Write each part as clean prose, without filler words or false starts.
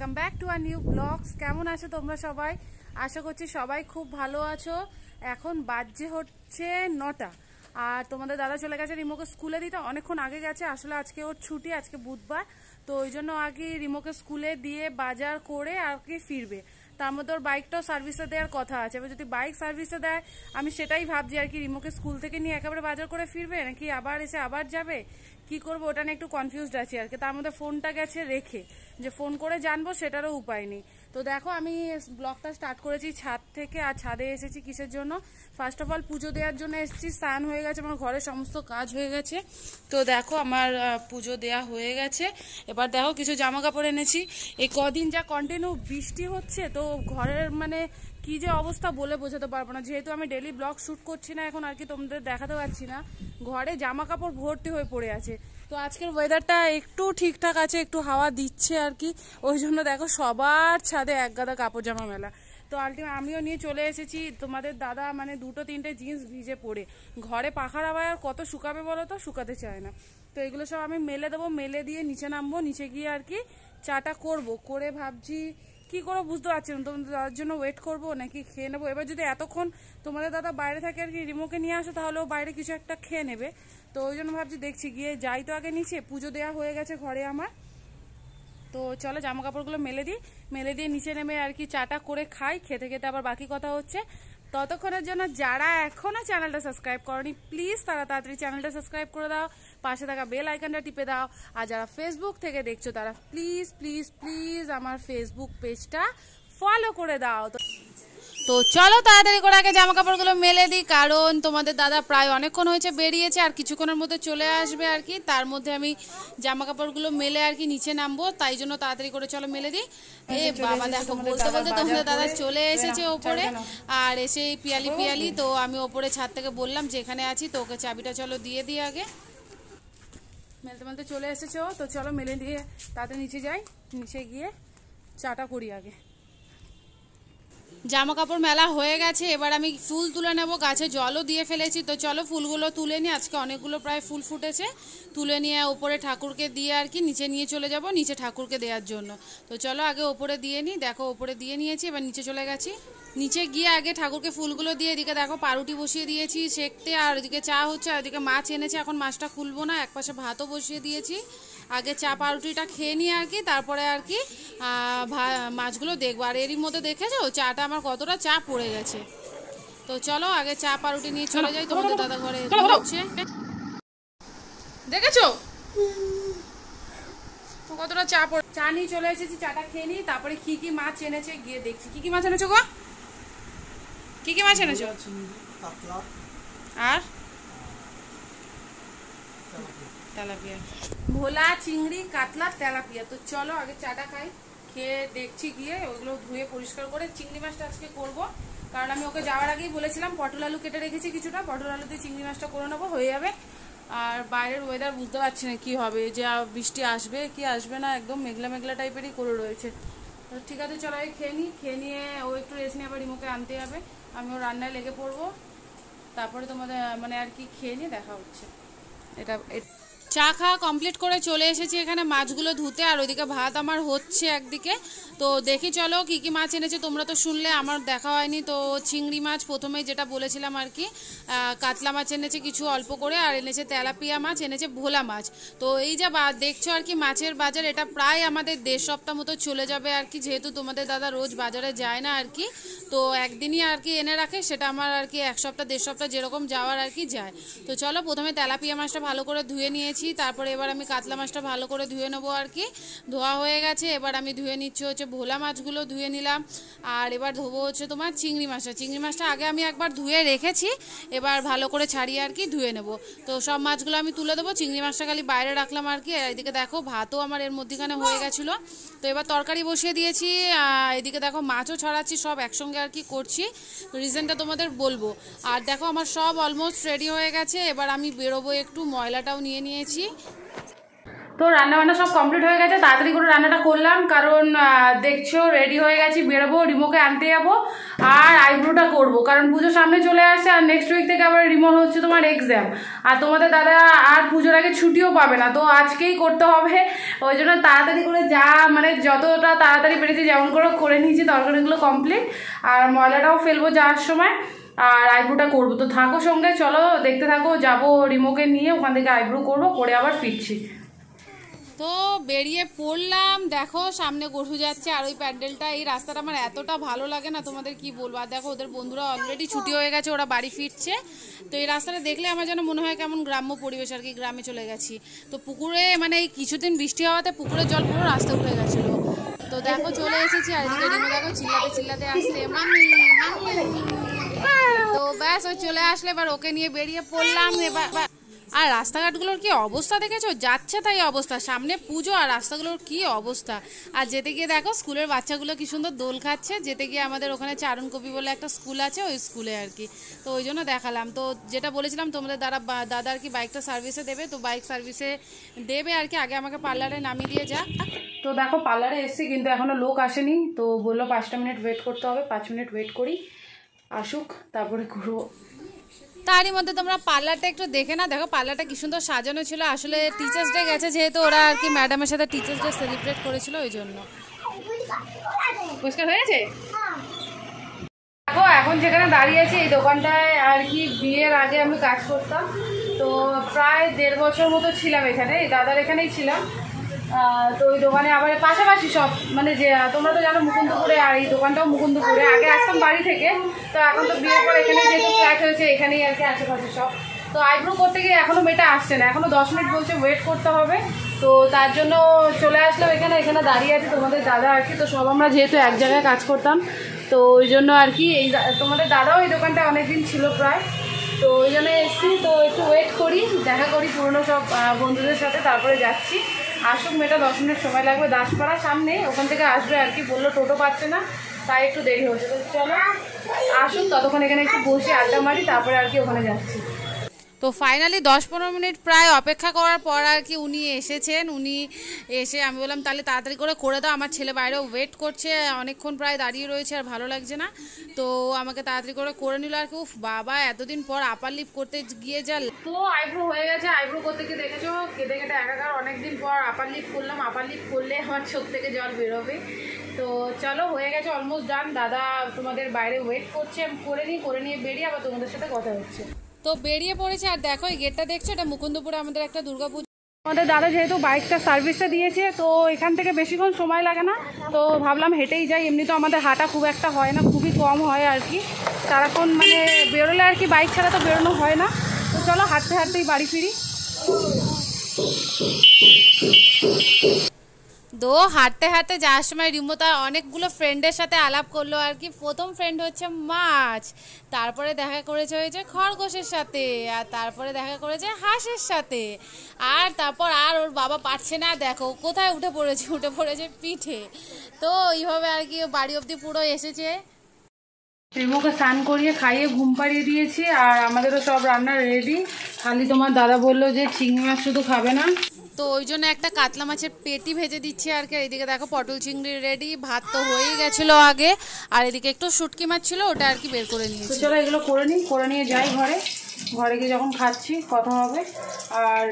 Welcome back to our new blogs. কেমন আছো তোমরা সবাই? আশা করছি সবাই খুব ভালো আছো। এখন বাজে হচ্ছে 9টা, আর তোমাদের দাদা চলে গেছে রিমোকে স্কুলে দিতে। অনেকক্ষণ আগে গেছে, আসলে আজকে ওর ছুটি, আজকে বুধবার, তো ওই জন্য আগে রিমোকে স্কুলে দিয়ে বাজার করে আর কি ফিরবে। তার মধ্যে ওর বাইকটাও সার্ভিসে দেওয়ার কথা আছে। এবার যদি বাইক সার্ভিসে দেয়, আমি সেটাই ভাবছি আর কি, রিমোকে স্কুল থেকে নিয়ে একেবারে বাজার করে ফিরবে নাকি আবার এসে আবার যাবে, কি করবো ওটা নিয়ে একটু কনফিউজড আছি আর কি। তার মধ্যে ফোনটা গেছে রেখে, যে ফোন করে জানবো সেটারও উপায় নেই। তো দেখো আমি ব্লগটা স্টার্ট করেছি ছাদ থেকে, আর ছাদে এসেছি কিসের জন্য? ফার্স্ট অফ অল পুজো দেওয়ার জন্য এসেছি। স্নান হয়ে গেছে, আমার ঘরের সমস্ত কাজ হয়ে গেছে। তো দেখো আমার পুজো দেওয়া হয়ে গেছে। এবার দেখো কিছু জামা কাপড় এনেছি। এই কদিন যা কন্টিনিউ বৃষ্টি হচ্ছে, তো ঘরের মানে কি যে অবস্থা বলে বোঝাতে পারবো না। যেহেতু আমি ডেলি ব্লগ শ্যুট করছি না এখন আর কি, তোমাদের দেখাতে পারছি না, ঘরে জামা কাপড় ভর্তি হয়ে পড়ে আছে। তো আজকের ওয়েদারটা একটু ঠিকঠাক আছে, একটু হাওয়া দিচ্ছে আর কি, ওই জন্য দেখো সবার ছাদে এক গাদা কাপড় জামা মেলা। তো আলটিমেট আমিও নিয়ে চলে এসেছি। তোমাদের দাদা মানে 2-3টে জিন্স ভিজে পড়ে, ঘরে পাখার হাওয়ায় আর কত শুকাবে বলো তো, শুকাতে চায় না। তো এগুলো সব আমি মেলে দেবো, মেলে দিয়ে নিচে নামবো, নিচে গিয়ে আর কি চাটা করবো, করে ভাবছি কি করবো বুঝতে পারছি না। তোমাদের দাদার জন্য ওয়েট করবো নাকি খেয়ে নেবো। এবার যদি এতক্ষণ তোমাদের দাদা বাইরে থাকে আর কি, রিমোকে নিয়ে আসো, তাহলে ও বাইরে কিছু একটা খেয়ে নেবে। তো ওই জন্য ভাবছি দেখছি গিয়ে যাই তো আগে নিচে। পুজো দেওয়া হয়ে গেছে ঘরে আমার। তো চলো জামা কাপড়গুলো মেলে দিই, মেলে দিয়ে নিচে নেমে আর কি চাটা করে খাই। খেতে খেতে আবার বাকি কথা হচ্ছে। ততক্ষণের জন্য যারা এখনো চ্যানেলটা সাবস্ক্রাইব করনি, প্লিজ তারা তাড়াতাড়ি চ্যানেলটা সাবস্ক্রাইব করে দাও, পাশে থাকা বেল আইকনটা টিপে দাও। আর যারা ফেসবুক থেকে দেখছো তারা প্লিজ প্লিজ প্লিজ আমার ফেসবুক পেজটা ফলো করে দাও। তো চলো তাড়াতাড়ি করে আগে জামা কাপড়গুলো মেলে দিই, কারণ তোমাদের দাদা প্রায় অনেকক্ষণ হয়েছে বেরিয়েছে, আর কিছুক্ষণের মধ্যে চলে আসবে আর কি। তার মধ্যে আমি জামা কাপড়গুলো মেলে আর কি নিচে নামবো, তাই জন্য তাড়াতাড়ি করে চলো মেলে দিই। এ বাবা দেখো, বলতে বলতে তোমাদের দাদা চলে এসেছে ওপরে, আর এসে পিয়ালি। তো আমি ওপরে ছাদ থেকে বললাম যে এখানে আছি, তো ওকে চাবিটা চলো দিয়ে দিই আগে। মেলতে মেলতে চলে এসেছে ও, তো চলো মেলে দিয়ে তাড়াতাড়ি নিচে যাই, নিচে গিয়ে চাটা করি আগে। জামা কাপড় মেলা হয়ে গেছে, এবার আমি ফুল তুলে নেব, গাছে জলও দিয়ে ফেলেছি। তো চলো ফুলগুলো তুলে নিই, আজকে অনেকগুলো প্রায় ফুল ফুটেছে। তুলে নিয়ে ওপরে ঠাকুরকে দিয়ে আর কি নিচে নিয়ে চলে যাব, নিচে ঠাকুরকে দেওয়ার জন্য। তো চলো আগে ওপরে দিয়ে নিই। দেখো ওপরে দিয়ে নিয়েছি, এবার নিচে চলে গেছি। নিচে গিয়ে আগে ঠাকুরকে ফুলগুলো দিয়ে, এদিকে দেখো পাউরুটি বসিয়ে দিয়েছি সেঁকতে, আর ওদিকে চা হচ্ছে, আর ওদিকে মাছ এনেছে, এখন মাছটা খুলবো না, একপাশে ভাতও বসিয়ে দিয়েছি। আগে চা পাউরুটিটা খেয়ে নিয়ে আর কি, তারপরে আর কি মাছগুলো দেখবো। আর এরই মধ্যে দেখেছো চাটা আমার কতটা চা পড়ে গেছে। তো চলো আগে চা পাউরুটি নিয়ে চলে যাই, তোমাদের দাদা ঘরে হচ্ছে। দেখেছো কতটা চা পড়ে, চা নিয়ে চলে এসেছি, চাটা খেয়ে নিই, তারপরে কি কি মাছ এনেছে গিয়ে দেখছি। কি কি মাছ এনেছো গো? কি কি মাছ এনেছো? আর তেলাপিয়া, ভোলা, চিংড়ি, কাতলা, তেলাপিয়া। তো চলো আগে চাটা খাই, খেয়ে দেখছি গিয়ে ওইগুলো ধুয়ে পরিষ্কার করে। চিংড়ি মাছটা আজকে করব, কারণ আমি ওকে যাওয়ার আগেই বলেছিলাম পটল আলু কেটে রেখেছি কিছুটা, পটল আলু দিয়ে চিংড়ি মাছটা করে নেবো, হয়ে যাবে। আর বাইরের ওয়েদার বুঝতে পারছি না কি হবে, যে বৃষ্টি আসবে কি আসবে না, একদম মেঘলা মেঘলা টাইপেরই করে রয়েছে। তো ঠিক আছে চলো আগে খেয়ে নিই, খেয়ে নিয়ে ও একটু রেস্ট নিয়ে আবার রিমোকে আনতে যাবে, আমিও রান্নায় লেগে পড়বো। তারপরে তোমাদের মানে আর কি খেয়ে নিয়ে দেখা হচ্ছে। এটা চা খাওয়া কমপ্লিট করে চলে এসেছি এখানে মাছগুলো ধুতে, আর ওইদিকে ভাত আমার হচ্ছে একদিকে। তো দেখি চলো কি কি মাছ এনেছে, তোমরা তো শুনলে, আমার দেখা হয়নি। তো চিংড়ি মাছ প্রথমেই যেটা বলেছিলাম আর কি, কাতলা মাছ এনেছে কিছু অল্প করে, আর এনেছে তেলাপিয়া মাছ, এনেছে ভোলা মাছ। তো এই যা দেখছো আর কি মাছের বাজার, এটা প্রায় আমাদের 1.5 সপ্তাহ মতো চলে যাবে আর কি, যেহেতু তোমাদের দাদা রোজ বাজারে যায় না আর কি, তো একদিনই আর কি এনে রাখে, সেটা আমার আর কি 1 সপ্তাহ 1.5 সপ্তাহ যেরকম যাওয়ার আর কি যায়। তো চলো প্রথমে তেলাপিয়া মাছটা ভালো করে ধুয়ে নিয়েছি, তারপরে এবার আমি কাতলা মাছটা ভালো করে ধুয়ে নেবো আর কি। ধোয়া হয়ে গেছে, এবার আমি ধুয়ে নিচ্ছি হচ্ছে ভোলা মাছগুলো, ধুয়ে নিলাম। আর এবার ধোবো হচ্ছে তোমার চিংড়ি মাছটা। চিংড়ি মাছটা আগে আমি একবার ধুয়ে রেখেছি, এবার ভালো করে ছাড়িয়ে আর কি ধুয়ে নেব। তো সব মাছগুলো আমি তুলে দেবো, চিংড়ি মাছটা খালি বাইরে রাখলাম আর কি। এদিকে দেখো ভাতও আমার এর মধ্যেখানে হয়ে গেছিলো, তো এবার তরকারি বসিয়ে দিয়েছি। এদিকে দেখো মাছও ছড়াচ্ছি, সব একসঙ্গে আর কি করছি, রিজনটা তোমাদের বলবো। আর দেখো আমার সব অলমোস্ট রেডি হয়ে গেছে, এবার আমি বেরোবো, একটু ময়লাটাও নিয়ে নিয়েছি। তো রান্নাবান্না সব কমপ্লিট হয়ে গেছে, তাড়াতাড়ি করে রান্নাটা করলাম, কারণ দেখছো রেডি হয়ে গেছি, বেরোবো, রিমোকে আনতে যাবো আর আইব্রোটা করবো, কারণ পুজো সামনে চলে আসছে আর নেক্সট উইক থেকে আবার রিমোর হচ্ছে তোমার এক্সাম, আর তোমাদের দাদা আর পুজোর আগে ছুটিও পাবে না, তো আজকেই করতে হবে। ওই জন্য তাড়াতাড়ি করে যা মানে যতটা তাড়াতাড়ি পেরেছি যেমন করে নিয়েছি, তরকারিগুলো কমপ্লিট, আর ময়লাটাও ফেলবো যাওয়ার সময়, আর আইব্রোটা করবো। তো থাকো সঙ্গে, চলো দেখতে থাকো, যাবো রিমোকে নিয়ে ওখান থেকে আইব্রো করবো, করে আবার ফিরছি। তো বেরিয়ে পড়লাম, দেখো সামনে গরু যাচ্ছে, আর ওই প্যান্ডেলটা, এই রাস্তাটা আমার এতটা ভালো লাগে না তোমাদের কি বলবো। আর দেখো ওদের বন্ধুরা অলরেডি ছুটি হয়ে গেছে, ওরা বাড়ি ফিরছে। তো এই রাস্তাটা দেখলে আমার যেন মনে হয় কেমন গ্রাম্য পরিবেশ আর কি, গ্রামে চলে গেছি। তো পুকুরে মানে এই কিছুদিন বৃষ্টি হওয়াতে পুকুরের জল পুরো রাস্তা উঠে গেছিলো। তো দেখো চলে এসেছি, আর এদিকে রিমো দেখো চিল্লাতে চিল্লাতে আসছে মাম্মি মাম্মি। তো ব্যাস ওই চলে আসলে এবার ওকে নিয়ে বেরিয়ে পড়লাম। এবার আর রাস্তাঘাটগুলোর কি অবস্থা দেখেছো, যাচ্ছে তাই অবস্থা, সামনে পুজো আর রাস্তাগুলোর কি অবস্থা। আর যেতে গিয়ে দেখো স্কুলের বাচ্চাগুলো কি সুন্দর দোল খাচ্ছে, যেতে গিয়ে আমাদের ওখানে চারণকবি বলে একটা স্কুল আছে, ওই স্কুলে আর কি। তো ওই জন্য দেখালাম। তো যেটা বলেছিলাম তোমাদের দাদা আর কি বাইকটা সার্ভিসে দেবে, তো বাইক সার্ভিসে দেবে আর কি, আগে আমাকে পার্লারে নামিয়ে দিয়ে যাক। তো দেখো পার্লারে এসছি, কিন্তু এখনো লোক আসেনি, তো বললো 5টা মিনিট ওয়েট করতে হবে, 5 মিনিট ওয়েট করি, আসুক তারপরে করবো। তারই মধ্যে তোমরা পার্লারটা একটু দেখে না, দেখো পার্লারটা কি সুন্দর সাজানো ছিল। আসলে টিচার্স ডে গেছে যেহেতু, ওরা আর কি ম্যাডামের সাথে টিচার্স ডে সেলিব্রেট করেছিল, ওই জন্য। পরিষ্কার হয়েছে। দেখো এখন যেখানে দাঁড়িয়ে আছি এই দোকানটায় আর কি বিয়ের আগে আমি কাজ করতাম, তো প্রায় 1.5 বছর মতো ছিলাম এখানে, এই দাদার এখানেই ছিলাম। তো ওই দোকানে আবার পাশাপাশি সব, মানে যে তোমরা তো জানো মুকুন্দপুরে, আর এই দোকানটাও মুকুন্দপুরে। আগে আসতাম বাড়ি থেকে, তো এখন তো বিয়ের পর এখানে যেহেতু ফ্ল্যাট হয়েছে এখানেই আর কি আশেপাশে সব। তো আইব্রো করতে গিয়ে এখনও মেয়েটা আসছে না, এখনও 10 মিনিট বলছে ওয়েট করতে হবে, তো তার জন্য চলে আসলাম এখানে। এখানে দাঁড়িয়ে আছে তোমাদের দাদা আর কি, তো সব আমরা যেহেতু এক জায়গায় কাজ করতাম, তো ওই জন্য আর কি এই তোমাদের দাদাও এই দোকানটা অনেকদিন ছিল প্রায়, তো ওই জন্য এসছি। তো একটু ওয়েট করি, দেখা করি পুরনো সব বন্ধুদের সাথে, তারপরে যাচ্ছি। আসুক মেয়েটা, 10 মিনিট সময় লাগবে, দাসপাড়ার সামনে ওখান থেকে আসবে আর কি, বললো টোটো পাচ্ছে না তাই একটু দেরি হচ্ছে। তো চলো আসুক, ততক্ষণ এখানে একটু বসে আড্ডা মারি, তারপরে আর কি ওখানে যাচ্ছি। তো ফাইনালি 10-15 মিনিট প্রায় অপেক্ষা করার পর আর কি উনি এসেছেন। উনি এসে আমি বললাম তাহলে তাড়াতাড়ি করে দাও, আমার ছেলে বাইরেও ওয়েট করছে, অনেকক্ষণ প্রায় দাঁড়িয়ে রয়েছে আর ভালো লাগছে না, তো আমাকে তাড়াতাড়ি করে নিল আর কি। উফ বাবা, এতদিন পর আপার লিপ করতে গিয়ে যা। তো আইব্রো হয়ে গেছে, আইব্রো করতে গিয়ে দেখেছো কেটে কেটে একাকার, অনেকদিন পর আপার লিপ করলাম। আপার লিপ করলে আমার চোখ থেকে জল বেরোবে। তো চলো হয়ে গেছে, অলমোস্ট ডান। দাদা তোমাদের বাইরে ওয়েট করছে, আমি করে নিয়ে বেরিয়ে আবার তোমাদের সাথে কথা হচ্ছে। তো বেরিয়ে পড়েছে, আর দেখো এই গেটটা দেখছো, এটা মুকুন্দপুরে আমাদের একটা দুর্গাপুজো। আমাদের দাদা যেহেতু বাইকটা সার্ভিসটা দিয়েছে, তো এখান থেকে বেশিক্ষণ সময় লাগে না, তো ভাবলাম হেঁটেই যাই। এমনি তো আমাদের হাঁটা খুব একটা হয় না, খুবই কম হয় আর কি, সারাক্ষণ মানে বেরোলে আর কি বাইক ছাড়া তো বেরোনো হয় না। তো চলো হাঁটতে হাঁটতেই বাড়ি ফিরি। তো হাঁটতে হাঁটতে যাওয়ার সময় রিমো তার অনেকগুলো ফ্রেন্ডের সাথে আলাপ করলো আর কি। প্রথম ফ্রেন্ড হচ্ছে মাছ, তারপরে দেখা করেছে হয়েছে খরগোশের সাথে, আর তারপরে দেখা করেছে হাঁসের সাথে, আর তারপর আর ওর বাবা পারছে না, দেখো কোথায় উঠে পড়েছে পিঠে। তো এইভাবে আর কি বাড়ি অবধি পুরো এসেছে। রিমোকে স্নান করিয়ে খাইয়ে ঘুম পাড়িয়ে দিয়েছি, আর আমাদেরও সব রান্না রেডি। খালি তোমার দাদা বললো যে চিংড়ি মাছ শুধু খাবে না, তো ওই জন্য একটা কাতলা মাছের পেটি ভেজে দিচ্ছি আর কি। এদিকে দেখো পটল চিংড়ি রেডি, ভাত তো হয়েই গেছিলো আগে, আর এদিকে একটু শুটকি মাছ ছিল, ওটা আর কি বের করে নিয়েছি। চলো এগুলো করে নিয়ে যাই ঘরে গিয়ে যখন খাচ্ছি কথা হবে। আর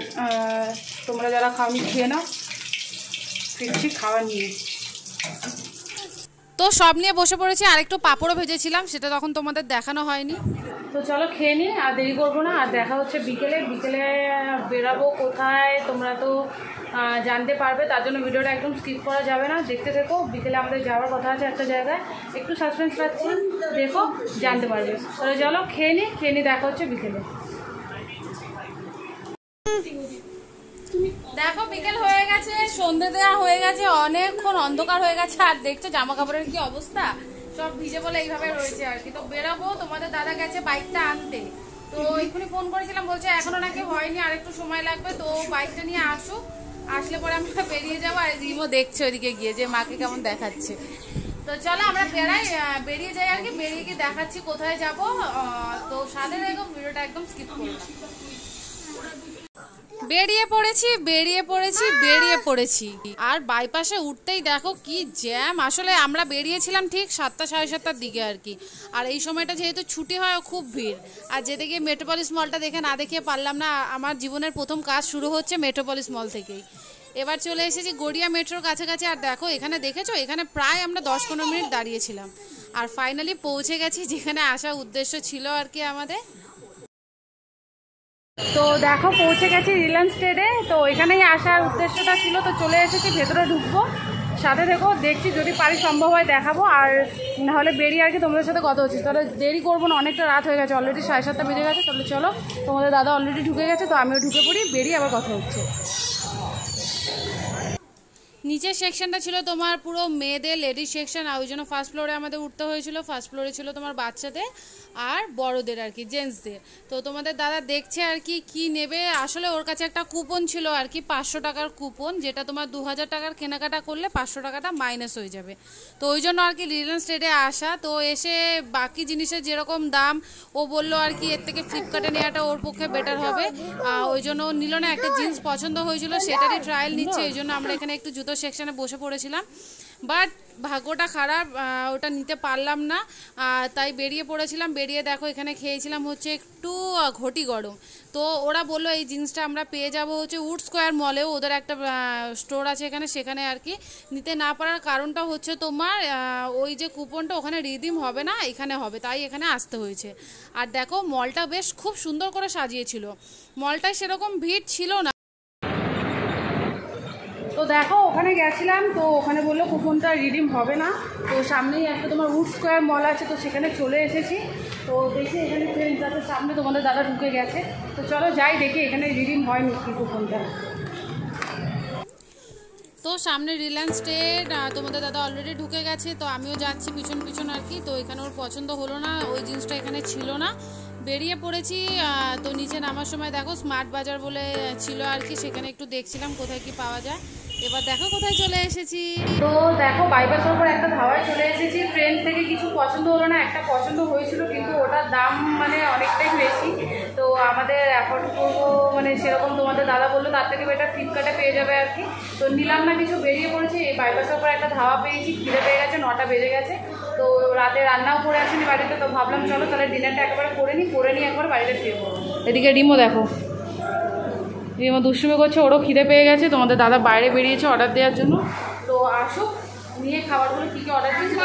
তোমরা যারা খাওনি খেয়ে নাও, ফিরছি খাওয়া নিয়ে। তো সব নিয়ে বসে পড়েছি, আর একটু পাঁপড়ও ভেজেছিলাম, সেটা তখন তোমাদের দেখানো হয়নি। তো চলো খেয়ে নিই, আর দেরি করবো না। আর দেখা হচ্ছে বিকেলে বেরাবো কোথায় তোমরা তো জানতে পারবে, তার জন্য ভিডিওটা একদম স্কিপ করা যাবে না, দেখতে থেকো। বিকেলে আমাদের যাওয়ার কথা আছে একটা জায়গায়, একটু সাসপেন্স রাখছি, দেখো জানতে পারবে। তাহলে চলো খেয়ে নিই, দেখা হচ্ছে বিকেলে। দেখো বিকেল হয়ে গেছে, সন্ধ্যে দেওয়া হয়ে গেছে, অনেকক্ষণ অন্ধকার হয়ে গেছে, আর দেখছো জামা কাপড়ের কি অবস্থা, সব ভিজে বলে এইভাবে রয়েছে আর কি। তো বেরাবো, তোমাদের দাদা গেছে বাইকটা আনতে, তো এক্ষুনি ফোন করেছিলাম, বলছে এখনো নাকি হয়নি, আর একটু সময় লাগবে, তো বাইকটা নিয়ে আসুক, আসলে পরে আমরা বেরিয়ে যাবো। আর রিমো দেখছে ওইদিকে গিয়ে যে মাকে কেমন দেখাচ্ছে। তো চলো আমরা বেরিয়ে যাই আর কি, বেরিয়ে গিয়ে দেখাচ্ছি কোথায় যাবো। তো সাথে দেখো ভিডিওটা একদম স্কিপ করলাম। বেরিয়ে পড়েছি আর বাইপাসে উঠতেই দেখো কি জ্যাম। আসলে আমরা বেরিয়েছিলাম ঠিক 7টা সাড়ে 7টার দিকে আর কি, আর এই সময়টা যেহেতু ছুটি হয় খুব ভিড়। আর যেতে গিয়ে মেট্রোপলিস মলটা দেখে না দেখিয়ে পারলাম না। আমার জীবনের প্রথম কাজ শুরু হচ্ছে মেট্রোপলিস মল থেকেই। এবার চলে এসেছি গড়িয়া মেট্রোর কাছাকাছি। আর দেখো এখানে দেখেছো, এখানে প্রায় আমরা 10-15 মিনিট দাঁড়িয়েছিলাম আর ফাইনালি পৌঁছে গেছি যেখানে আসার উদ্দেশ্য ছিল আর কি আমাদের। তো দেখো পৌঁছে গেছি রিলায়েন্স ট্রেডে। তো এখানেই আসার উদ্দেশ্যটা ছিল, তো চলে এসেছি, ভেতরে ঢুকবো। সাথে দেখো, দেখছি যদি পারি সম্ভব হয় দেখাবো, আর নাহলে বেরিয়ে আর কি তোমাদের সাথে কথা হচ্ছে। তাহলে দেরি করবো না, অনেকটা রাত হয়ে গেছে, অলরেডি 7:30 বেজে গেছে। তাহলে চলো, তোমাদের দাদা অলরেডি ঢুকে গেছে, তো আমিও ঢুকে পড়ি, বেরিয়ে আবার কথা হচ্ছে। নিচের সেকশনটা ছিল তোমার পুরো মেয়েদের লেডিস সেকশন, আর ওই জন্য ফার্স্ট ফ্লোরে আমাদের উঠতে হয়েছিল। ফার্স্ট ফ্লোরে ছিল তোমার বাচ্চাদের আর বড়দের আর কি, জেন্টসদের। তো তোমাদের দাদা দেখছে আর কি কি নেবে। আসলে ওর কাছে একটা কুপন ছিল আর কি, 500 টাকার কুপন, যেটা তোমার 2000 টাকার কেনাকাটা করলে 500 টাকাটা মাইনাস হয়ে যাবে। তো ওই জন্য আর কি রিলায়েন্স ট্রেডে আসা। তো এসে বাকি জিনিসের যেরকম দাম ও বললো আর কি এর থেকে ফ্লিপকার্টে নেওয়াটা ওর পক্ষে বেটার হবে। ওই জন্য ও নিল না। একটা জিন্স পছন্দ হয়েছিল, সেটারই ট্রায়াল নিচ্ছে। এই জন্য আমরা এখানে একটু জুতো সেকশনে বসে পড়েছিলাম, বাট ভাগ্যটা খারাপ, ওটা নিতে পারলাম না। তাই বেরিয়ে পড়েছিলাম। বেরিয়ে দেখো এখানে খেয়েছিলাম হচ্ছে একটু ঘটি গরম। তো ওরা বললো এই জিনিসটা আমরা পেয়ে যাব হচ্ছে উড স্কোয়ার মলেও, ওদের একটা স্টোর আছে এখানে, সেখানে আর কি। নিতে না পারার কারণটা হচ্ছে তোমার ওই যে কুপনটা ওখানে রিডিম হবে না, এখানে হবে, তাই এখানে আসতে হয়েছে। আর দেখো মলটা বেশ খুব সুন্দর করে সাজিয়েছিল, মলটায় সেরকম ভিড় ছিল না। তো দেখো ওখানে গেছিলাম, তো ওখানে বললো কুপনটা রিডিম হবে না। তো সামনেই একটা তোমার উড স্কোয়ার মল আছে, তো সেখানে চলে এসেছি। তো দেখি এখানে ট্রেন যাচ্ছে সামনে, তোমাদের দাদা ঢুকে গেছে। তো চলো যাই দেখি এখানে রিডিম হয় নাকি কুপনটা। তো সামনে রিলায়েন্স ট্রেড, তোমাদের দাদা অলরেডি ঢুকে গেছে। তো আমিও যাচ্ছি পিছন পিছন আর কি। তো এখানে ওর পছন্দ হলো না, ওই জিনিসটা এখানে ছিল না, বেরিয়ে পড়েছি। তো নিচে নামার সময় দেখো স্মার্ট বাজার বলে ছিল আর কি, সেখানে একটু দেখছিলাম কোথায় কি পাওয়া যায়। এবার দেখো কোথায় চলে এসেছি। তো দেখো বাইপাসের উপর একটা ধাবায় চলে এসেছি। ট্রেন থেকে কিছু পছন্দ হলো না, একটা পছন্দ হয়েছিল কিন্তু ওটার দাম মানে অনেকটাই বেশি। তো আমাদের অ্যাফোর্ড করবো মানে সেরকম তোমাদের দাদা বললো তার থেকে বেটার ফ্লিপকার্টে পেয়ে যাবে আর কি। তো নিলাম না কিছু, বেরিয়ে পড়েছি। এই বাইপাসের উপর একটা ধাবা পেয়েছি, খিদে পেয়ে গেছে, 9টা বেজে গেছে। তো রাতে রান্নাও করে আসিনি বাড়িতে। তো ভাবলাম চলো তাহলে ডিনারটা একবারে করে নিই একবার বাড়িতে ফিরবো। এদিকে রিমো দেখো, রিমো দুষ্টুমি করছে, ওরও খিদে পেয়ে গেছে। তোমাদের দাদা বাইরে বেরিয়েছে অর্ডার দেওয়ার জন্য। তো আসুক, নিয়ে খাবারগুলো কী কী অর্ডার দিয়েছি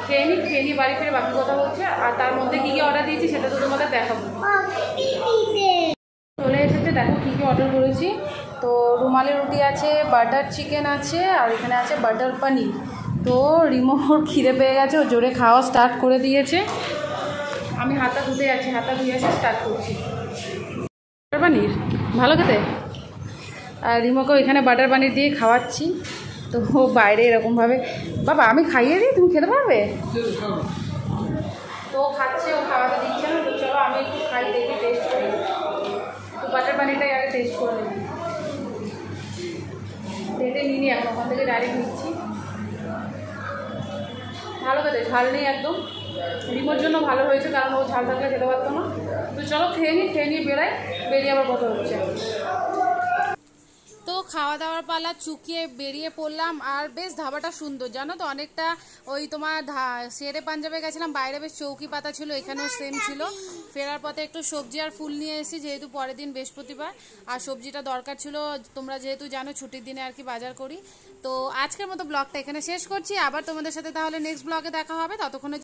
খেয়ে নিই বাড়ি ফিরে বাকি কথা বলছে। আর তার মধ্যে কী কী অর্ডার দিয়েছি সেটা তো তোমাদের দেখাবো। চলে এসেছে, দেখো কী কী অর্ডার করেছি। তো রুমালি রুটি আছে, বাটার চিকেন আছে, আর এখানে আছে বাটার পনির। তো রিমোর খিদে পেয়ে গেছে, ও জোরে খাওয়া স্টার্ট করে দিয়েছে। আমি হাতটা ধুতে যাচ্ছি, হাতটা ধুয়ে এসে স্টার্ট করছি। বাটার পনির ভালো খেতে, আর রিমোকেও এখানে বাটার পনির দিয়ে খাওয়াচ্ছি। তো বাইরে এরকমভাবে, বাবা আমি খাইয়ে দিই, তুমি খেতে পারবে? তো খাচ্ছে, ও খাওয়াতে দিচ্ছে না। তো চলো আমি একটু খাই, দেখি টেস্ট করি। তো বাটার পনিরটাই আগে টেস্ট করে নিই। খেতে নিই এখন, ওখান থেকে ডাইরেক্ট নিচ্ছি। ভালো খেতে, ঝাল নেই একদম। রিমোর জন্য ভালো হয়েছে, কারণ ও ঝাল থাকলে খেতে পারতো না। তো চলো খেয়ে নিয়ে বেরিয়ে আবার কথা হচ্ছে। তো খাওয়া দাওয়ার পালা চুকিয়ে বেরিয়ে পড়লাম। আর বেশ ধাবাটা সুন্দর জানো তো, অনেকটা ওই তোমার শেরে পাঞ্জাবে গেছিলাম, বাইরে বেশ চৌকি পাতা ছিল, এখানেও সেম ছিল। ফেরার পথে একটু সবজি আর ফুল নিয়ে এসেছি, যেহেতু পরের দিন বৃহস্পতিবার, আর সবজিটা দরকার ছিল, তোমরা যেহেতু জানো ছুটির দিনে আর কি বাজার করি। তো আজকের মতো ব্লগটা এখানে শেষ করছি, আবার তোমাদের সাথে তাহলে নেক্সট ব্লগে দেখা হবে। ততক্ষণে